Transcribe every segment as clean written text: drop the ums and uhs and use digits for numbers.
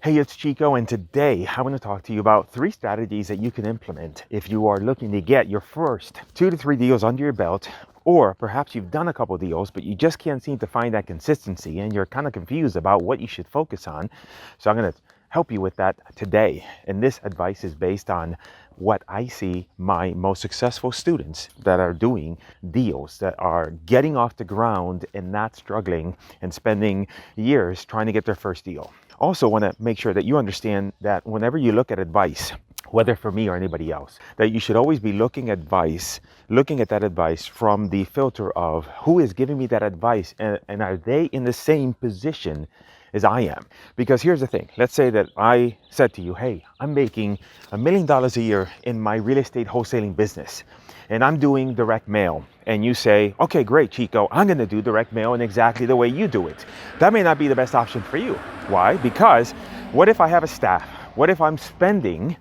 Hey, it's Chico, and today I want to talk to you about 3 strategies that you can implement if you are looking to get your first 2 to 3 deals under your belt, or perhaps you've done a couple deals, but you just can't seem to find that consistency and you're kind of confused about what you should focus on. So I'm going to help you with that today. And this advice is based on what I see my most successful students that are doing deals, that are getting off the ground and not struggling and spending years trying to get their first deal. Also want to make sure that you understand that whenever you look at advice, whether for me or anybody else, that you should always be looking at that advice from the filter of who is giving me that advice, and are they in the same position as I am? Because here's the thing. Let's say that I said to you, hey, I'm making $1 million a year in my real estate wholesaling business, and I'm doing direct mail. And you say, okay, great, Chico, I'm going to do direct mail in exactly the way you do it. That may not be the best option for you. Why? Because what if I have a staff? What if I'm spending,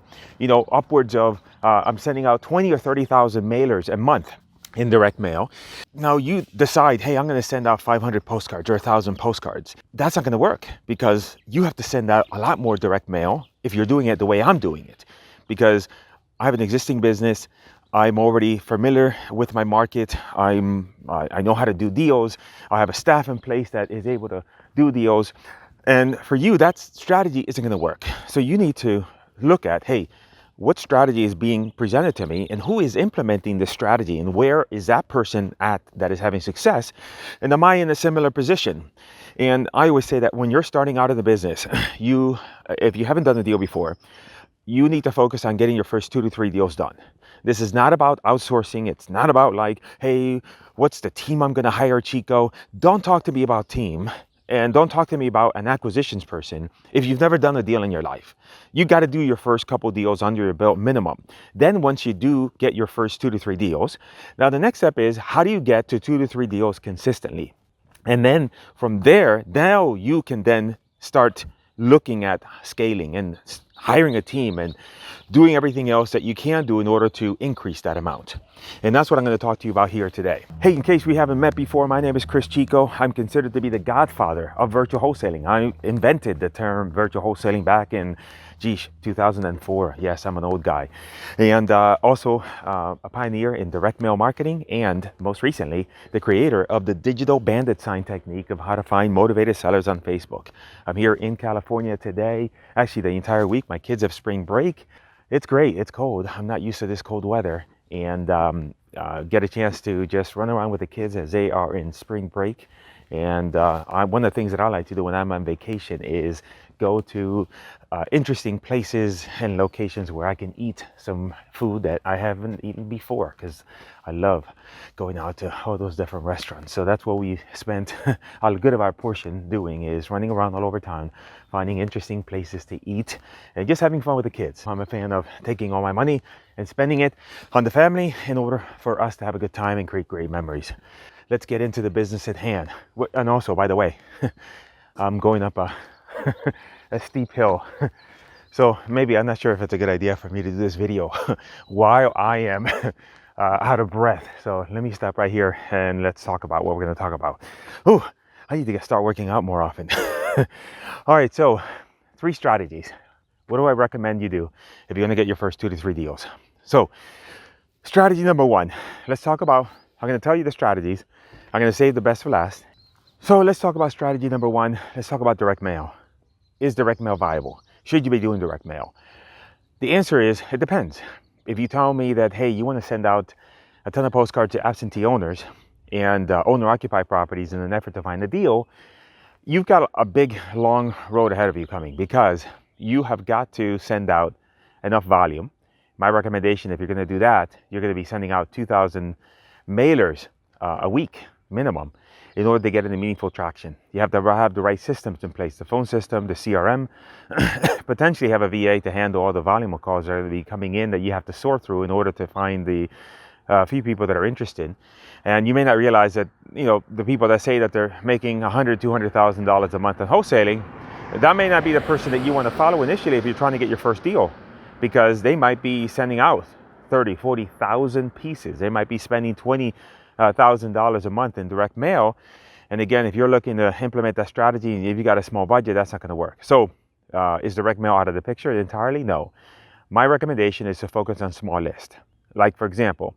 upwards of, I'm sending out 20 or 30,000 mailers a month in direct mail. Now you decide, hey, I'm going to send out 500 postcards or 1,000 postcards. That's not going to work, because you have to send out a lot more direct mail if you're doing it the way I'm doing it. Because I have an existing business. I'm already familiar with my market. I know how to do deals. I have a staff in place that is able to do deals. And for you, that strategy isn't going to work. So you need to look at, hey, what strategy is being presented to me, and who is implementing this strategy, and where is that person at that is having success, and am I in a similar position? And I always say that when you're starting out in the business, if you haven't done a deal before, you need to focus on getting your first 2 to 3 deals done. This is not about outsourcing. It's not about like, hey, what's the team I'm going to hire, Chico? Don't talk to me about team, and don't talk to me about an acquisitions person if you've never done a deal in your life. You got to do your first couple deals under your belt minimum. Then once you do get your first 2 to 3 deals, now the next step is, how do you get to 2 to 3 deals consistently? And then from there, now you can then start looking at scaling and hiring a team and doing everything else that you can do in order to increase that amount. And that's what I'm going to talk to you about here today. Hey, in case we haven't met before, my name is Cris Chico. I'm considered to be the godfather of virtual wholesaling. I invented the term virtual wholesaling back in 2004. Yes, I'm an old guy. And also a pioneer in direct mail marketing, and most recently, the creator of the digital bandit sign technique of how to find motivated sellers on Facebook. I'm here in California today, actually the entire week. My kids have spring break. It's great. It's cold. I'm not used to this cold weather, and get a chance to just run around with the kids as they are in spring break. And one of the things that I like to do when I'm on vacation is go to interesting places and locations where I can eat some food that I haven't eaten before, because I love going out to all those different restaurants. So that's what we spent a good of our portion doing, is running around all over town, finding interesting places to eat and just having fun with the kids. I'm a fan of taking all my money and spending it on the family in order for us to have a good time and create great memories. Let's get into the business at hand. And also, by the way, I'm going up a steep hill. So maybe, I'm not sure if it's a good idea for me to do this video while I am out of breath. So let me stop right here and let's talk about what we're going to talk about. Ooh, I need to start working out more often. All right, so 3 strategies. What do I recommend you do if you're going to get your first 2 to 3 deals? So strategy number 1, let's talk about, I'm going to tell you the strategies. I'm going to save the best for last. So let's talk about strategy number 1. Let's talk about direct mail. Is direct mail viable? Should you be doing direct mail? The answer is, it depends. If you tell me that, hey, you want to send out a ton of postcards to absentee owners and owner-occupied properties in an effort to find a deal, you've got a big, long road ahead of you coming, because you have got to send out enough volume. My recommendation, if you're going to do that, you're going to be sending out 2,000 mailers a week minimum in order to get any meaningful traction. You have to have the right systems in place, the phone system, the CRM, potentially have a VA to handle all the volume of calls that are going to be coming in that you have to sort through in order to find the few people that are interested. And you may not realize that, the people that say that they're making $100,000, $200,000 a month in wholesaling, that may not be the person that you want to follow initially if you're trying to get your first deal, because they might be sending out 30, 40,000 pieces. They might be spending $20,000 a month in direct mail. And again, if you're looking to implement that strategy and if you got a small budget, that's not going to work. So Is direct mail out of the picture entirely? No. My recommendation is to focus on small list. Like, for example,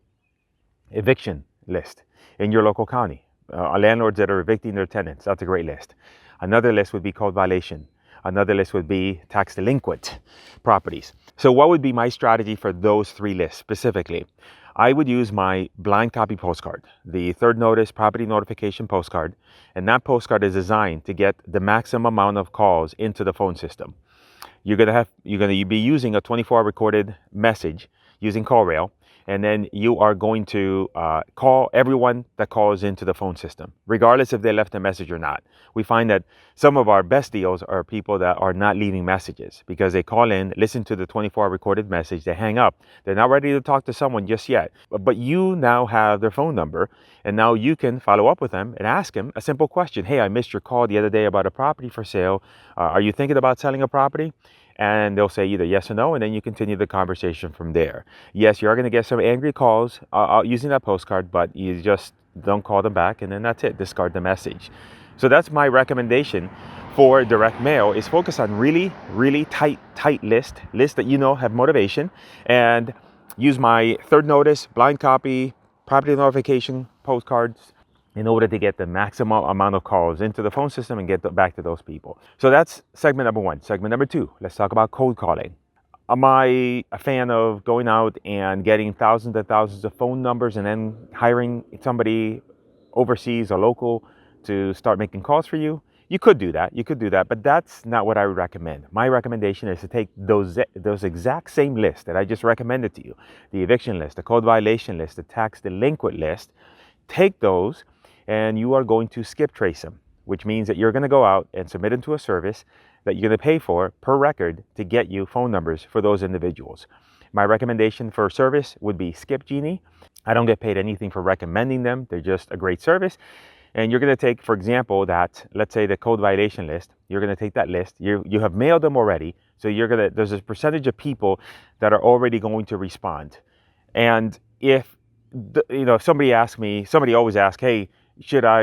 eviction list in your local county. Landlords that are evicting their tenants, that's a great list. Another list would be code violation. Another list would be tax delinquent properties. So what would be my strategy for those 3 lists specifically? I would use my blind copy postcard, the third notice property notification postcard, and that postcard is designed to get the maximum amount of calls into the phone system. You're gonna be using a 24-hour recorded message using CallRail, and then you are going to call everyone that calls into the phone system, regardless if they left a message or not. We find that some of our best deals are people that are not leaving messages because they call in, listen to the 24-hour recorded message, they hang up. They're not ready to talk to someone just yet, but you now have their phone number, and now you can follow up with them and ask them a simple question. Hey, I missed your call the other day about a property for sale. Are you thinking about selling a property? And they'll say either yes or no, and then you continue the conversation from there. Yes, you are going to get some angry calls using that postcard, but you just don't call them back, and then that's it. Discard the message. So that's my recommendation for direct mail, is focus on really, really tight lists that you know have motivation, and use my third notice, blind copy, property notification postcards in order to get the maximum amount of calls into the phone system and get back to those people. So that's segment number 1. Segment number 2, let's talk about cold calling. Am I a fan of going out and getting thousands and thousands of phone numbers and then hiring somebody overseas or local to start making calls for you? You could do that, but that's not what I would recommend. My recommendation is to take those exact same lists that I just recommended to you, the eviction list, the code violation list, the tax delinquent list. Take those, and you are going to skip trace them, which means that you're going to go out and submit them to a service that you're going to pay for per record to get you phone numbers for those individuals. My recommendation for service would be Skip Genie. I don't get paid anything for recommending them. They're just a great service. And you're going to take, for example, let's say the code violation list. You're going to take that list. You have mailed them already. So there's a percentage of people that are already going to respond. And if somebody always asks, hey,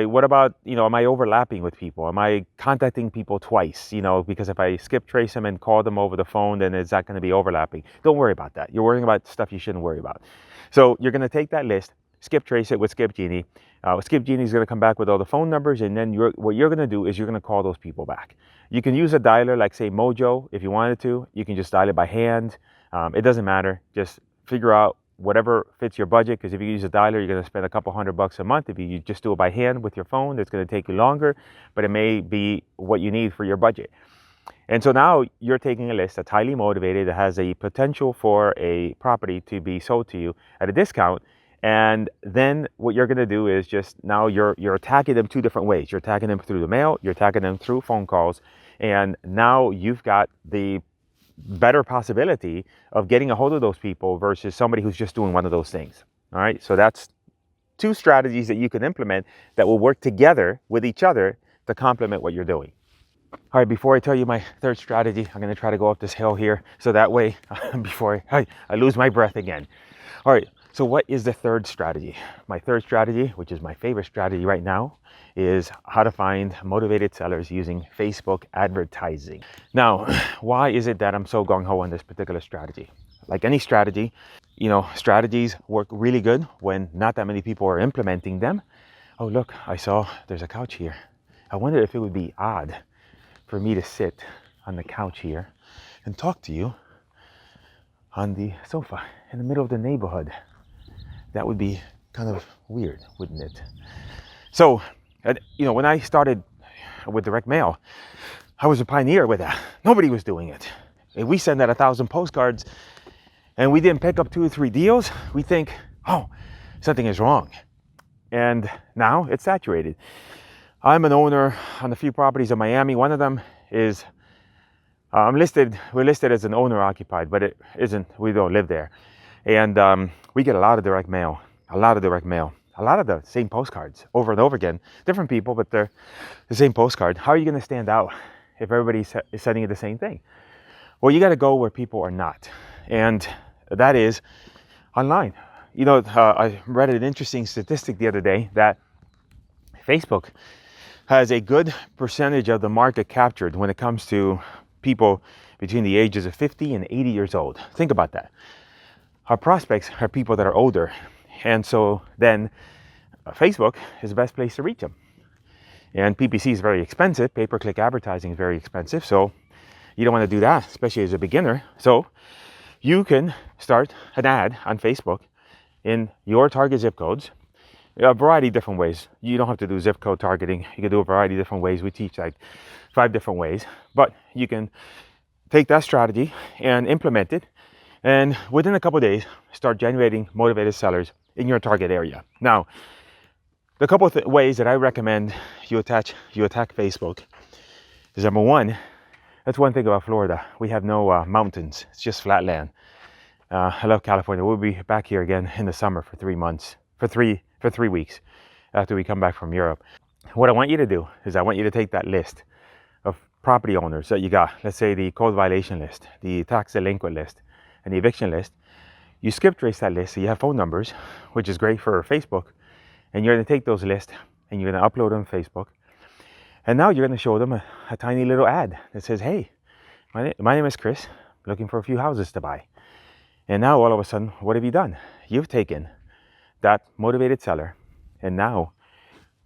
what about, am I overlapping with people? Am I contacting people twice? Because if I skip trace them and call them over the phone, then is that going to be overlapping? Don't worry about that. You're worrying about stuff you shouldn't worry about. So you're going to take that list, skip trace it with Skip Genie. Skip Genie is going to come back with all the phone numbers, and then what you're going to do is you're going to call those people back. You can use a dialer like, say, Mojo if you wanted to. You can just dial it by hand. It doesn't matter. Just figure out whatever fits your budget, because if you use a dialer, you're going to spend a couple $100 a month. If you just do it by hand with your phone, it's going to take you longer, but it may be what you need for your budget. And so now you're taking a list that's highly motivated, that has a potential for a property to be sold to you at a discount. And then what you're going to do is just now you're attacking them 2 different ways. You're attacking them through the mail, you're attacking them through phone calls, and now you've got the better possibility of getting a hold of those people versus somebody who's just doing one of those things. All right, so that's 2 strategies that you can implement that will work together with each other to complement what you're doing. All right, before I tell you my 3rd strategy, I'm going to try to go up this hill here so that way before I lose my breath again. All right, so what is the 3rd strategy? My 3rd strategy, which is my favorite strategy right now, is how to find motivated sellers using Facebook advertising. Now, why is it that I'm so gung-ho on this particular strategy? Like any strategy, strategies work really good when not that many people are implementing them. Oh, look, I saw there's a couch here. I wonder if it would be odd for me to sit on the couch here and talk to you on the sofa in the middle of the neighborhood. That would be kind of weird, wouldn't it? So, when I started with direct mail, I was a pioneer with that. Nobody was doing it. If we send out 1,000 postcards and we didn't pick up 2 or 3 deals, we think, oh, something is wrong. And now it's saturated. I'm an owner on a few properties in Miami. One of them is, we're listed as an owner occupied, but it isn't, we don't live there. And we get a lot of direct mail, a lot of the same postcards over and over again. Different people, but they're the same postcard. How are you going to stand out if everybody is sending you the same thing? Well, you got to go where people are not. And that is online. I read an interesting statistic the other day that Facebook has a good percentage of the market captured when it comes to people between the ages of 50 and 80 years old. Think about that. Our prospects are people that are older. And so then Facebook is the best place to reach them. And PPC is very expensive. Pay-per-click advertising is very expensive. So you don't want to do that, especially as a beginner. So you can start an ad on Facebook in your target zip codes, a variety of different ways. You don't have to do zip code targeting. You can do a variety of different ways. We teach like 5 different ways, but you can take that strategy and implement it. And within a couple of days, start generating motivated sellers in your target area. Now, the couple of ways that I recommend you attack Facebook is, number one, that's one thing about Florida. We have no mountains. It's just flat land. I love California. We'll be back here again in the summer for 3 months, for three weeks after we come back from Europe. What I want you to do is I want you to take that list of property owners that you got. Let's say the code violation list, the tax delinquent list, and the eviction list. You skip trace that list so you have phone numbers, which is great for Facebook. And you're going to take those lists and you're going to upload them on Facebook. And now you're going to show them a tiny little ad that says, hey, my name is Chris, looking for a few houses to buy. And now all of a sudden, what have you done? You've taken that motivated seller and now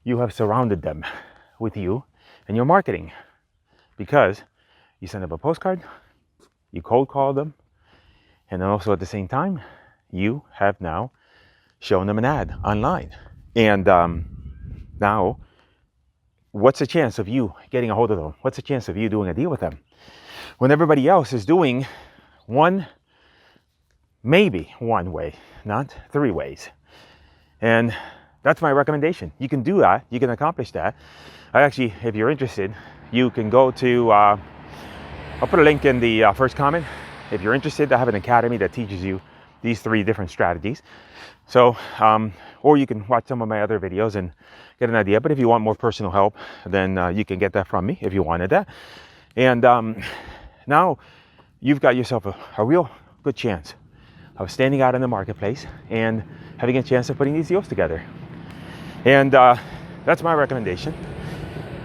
you have surrounded them with you and your marketing, because you send them a postcard, you cold call them, and then also at the same time, you have now shown them an ad online. And now, what's the chance of you getting a hold of them? What's the chance of you doing a deal with them? When everybody else is doing maybe one way, not 3 ways. And that's my recommendation. You can do that. You can accomplish that. Actually, if you're interested, you can go to, I'll put a link in the first comment. If you're interested, I have an academy that teaches you these 3 different strategies. So, or you can watch some of my other videos and get an idea. But if you want more personal help, then you can get that from me if you wanted that. And now you've got yourself a real good chance of standing out in the marketplace and having a chance of putting these deals together. And that's my recommendation.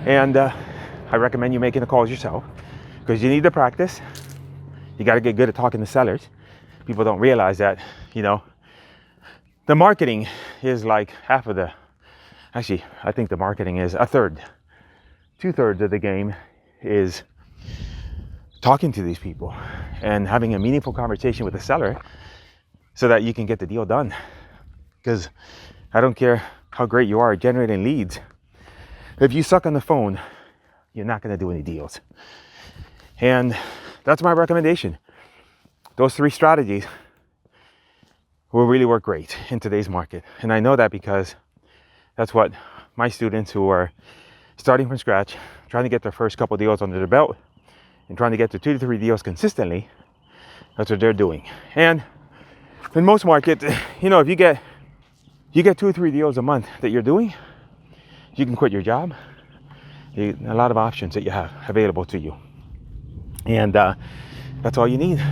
And I recommend you making the calls yourself, because you need to practice. You got to get good at talking to sellers. People don't realize that, the marketing is like half of actually, I think the marketing is a third. 2/3 of the game is talking to these people and having a meaningful conversation with the seller so that you can get the deal done. Because I don't care how great you are at generating leads. If you suck on the phone, you're not going to do any deals. And that's my recommendation. Those 3 strategies will really work great in today's market. And I know that because that's what my students who are starting from scratch, trying to get their first couple deals under their belt and trying to get to 2 to 3 deals consistently, that's what they're doing. And in most markets, if you get 2 or 3 deals a month that you're doing, you can quit your job. A lot of options that you have available to you. And that's all you need.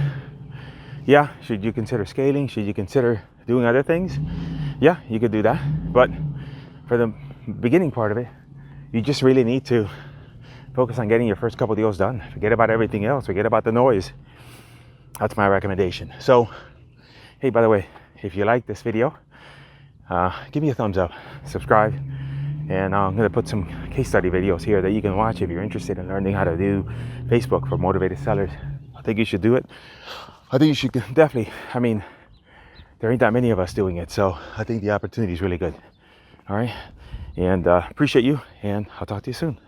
Yeah, should you consider scaling? Should you consider doing other things? Yeah, you could do that. But for the beginning part of it, you just really need to focus on getting your first couple deals done. Forget about everything else. Forget about the noise. That's my recommendation. So, hey, by the way, if you like this video, give me a thumbs up, subscribe, and I'm going to put some case study videos here that you can watch if you're interested in learning how to do Facebook for motivated sellers. I think you should do it. I think you should definitely, there ain't that many of us doing it, so I think the opportunity is really good. All right, and appreciate you, and I'll talk to you soon.